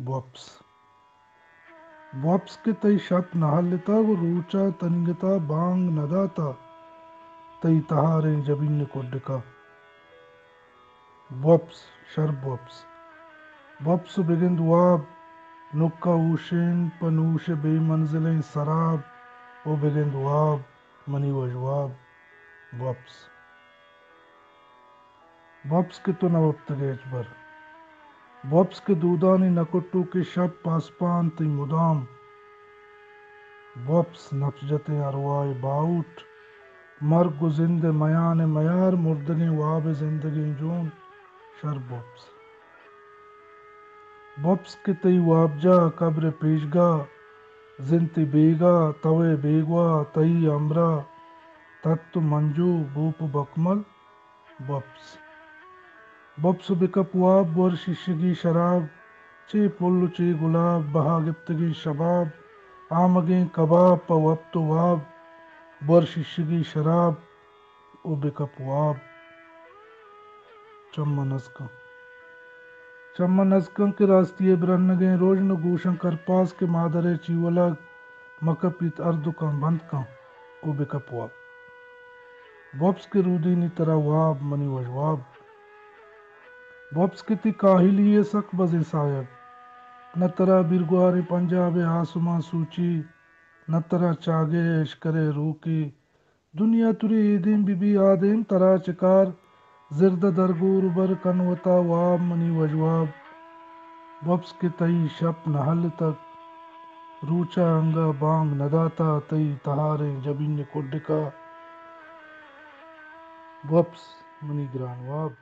واپس واپس کے تئی شپ نہلتا وہ روچا تنگتا بانگ نداتا تئی تہاریں جبین کو ڈکا واپس شرب واپس بگند واب نکا اوشین پنوش بے منزلیں سراب او بگند واب منی و جواب واپس کے تو نوابتگیچ بر واپس کے دودانی نکٹو کے شب پاسپان تی مدام واپس نفجت اروائے باؤٹ مرگ و زند میان میار مردگیں واب زندگی جون شرب واپس کے تئی وابجا قبر پیشگاہ زنتی بیگا توے بیگوا تئی امرا تت منجو بوپ بکمل واپس بکپ واب ور ششگی شراب چے پل چے گلاب بہا گپتگی شباب آمگیں کباب پا وقت واب ور ششگی شراب او بکپ واب چمن ازکن کے راستی برنگیں روشن گوشن کرپاس کے مادر چیولگ مکپیت اردکان بند کن او بکپ واپس کے رودینی ترا واب منی وجواب واپس کے تی کاہلی سک بزیں صاحب نہ ترا برگوار پنجاب آسماں سوچی نہ ترا چاگے اشکرے روکی دنیا تری ایدیں بی آدیں ترا چکار زردہ درگور بر کنوتا واب منی وجواب واپس کے تئی شپ نہل تک روچا انگا بانگ نداتا تئی تہاریں جبین کو ڈکا واپس منی گران واب